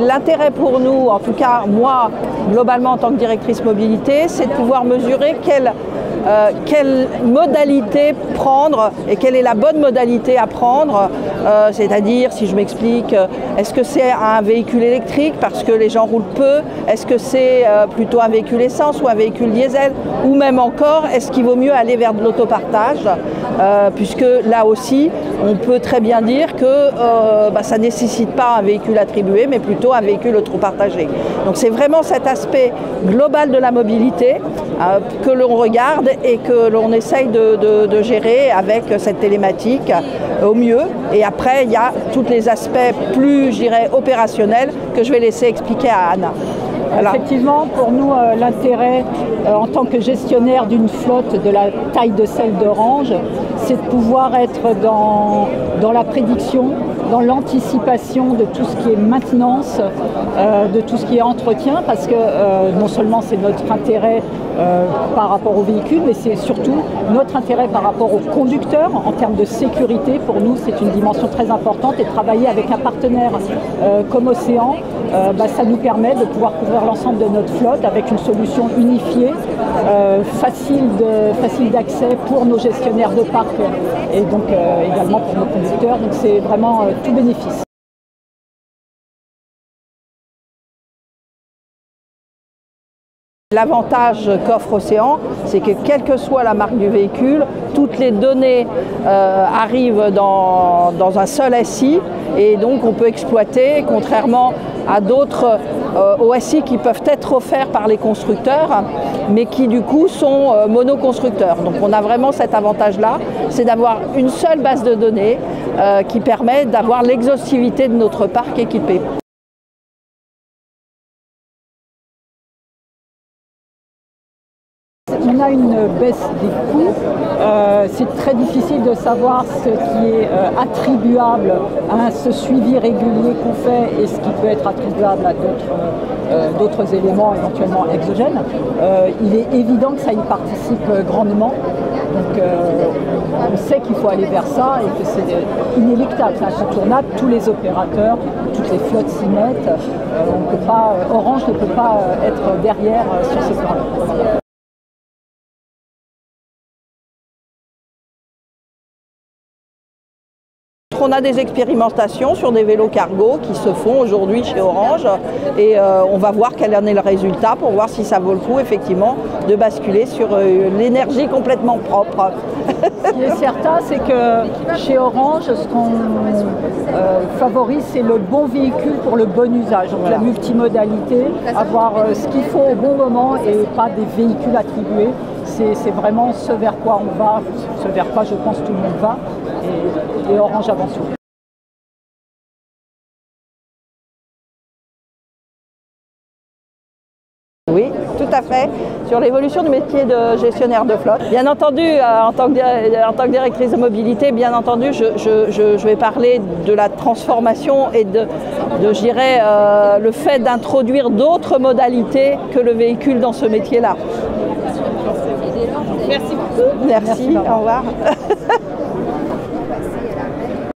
L'intérêt pour nous, en tout cas moi, globalement en tant que directrice mobilité, c'est de pouvoir mesurer quelle modalité prendre et quelle est la bonne modalité à prendre. C'est-à-dire, si je m'explique, est-ce que c'est un véhicule électrique parce que les gens roulent peu? Est-ce que c'est plutôt un véhicule essence ou un véhicule diesel? Ou même encore, est-ce qu'il vaut mieux aller vers de l'autopartage? Puisque là aussi, on peut très bien dire que ça ne nécessite pas un véhicule attribué, mais plutôt un véhicule autopartagé. Donc c'est vraiment cet aspect global de la mobilité que l'on regarde et que l'on essaye de gérer avec cette télématique au mieux. Et après, il y a tous les aspects plus, je dirais, opérationnels que je vais laisser expliquer à Anne. Voilà. Effectivement, pour nous, l'intérêt en tant que gestionnaire d'une flotte de la taille de celle d'Orange, c'est de pouvoir être dans la prédiction, dans l'anticipation de tout ce qui est maintenance, de tout ce qui est entretien, parce que non seulement c'est notre intérêt par rapport au véhicule, mais c'est surtout notre intérêt par rapport aux conducteurs en termes de sécurité. Pour nous, c'est une dimension très importante et travailler avec un partenaire comme Océan, ça nous permet de pouvoir couvrir l'ensemble de notre flotte avec une solution unifiée, facile d'accès pour nos gestionnaires de parc et donc également pour nos conducteurs. Donc c'est vraiment tout bénéfice. L'avantage qu'offre Océan, c'est que quelle que soit la marque du véhicule, toutes les données arrivent dans un seul SI et donc on peut exploiter, contrairement à d'autres OSI qui peuvent être offerts par les constructeurs, mais qui du coup sont monoconstructeurs. Donc on a vraiment cet avantage-là, c'est d'avoir une seule base de données qui permet d'avoir l'exhaustivité de notre parc équipé. On a une baisse des coûts. C'est très difficile de savoir ce qui est attribuable à ce suivi régulier qu'on fait et ce qui peut être attribuable à d'autres éléments éventuellement exogènes. Il est évident que ça y participe grandement. Donc on sait qu'il faut aller vers ça et que c'est inéluctable, c'est incontournable. Tous les opérateurs, toutes les flottes s'y mettent. Orange ne peut pas être derrière sur ces plans-là. On a des expérimentations sur des vélos cargo qui se font aujourd'hui chez Orange et on va voir quel en est le résultat pour voir si ça vaut le coup effectivement de basculer sur l'énergie complètement propre. Ce qui est certain, c'est que chez Orange, ce qu'on favorise, c'est le bon véhicule pour le bon usage. Donc voilà. La multimodalité, avoir ce qu'il faut au bon moment et pas des véhicules attribués. C'est vraiment ce vers quoi on va, ce vers quoi je pense tout le monde va, et Orange avance tout. Oui, tout à fait. Sur l'évolution du métier de gestionnaire de flotte. Bien entendu, en tant que directrice de mobilité, bien entendu, je vais parler de la transformation et je dirais, le fait d'introduire d'autres modalités que le véhicule dans ce métier-là. Merci beaucoup. Merci, au revoir.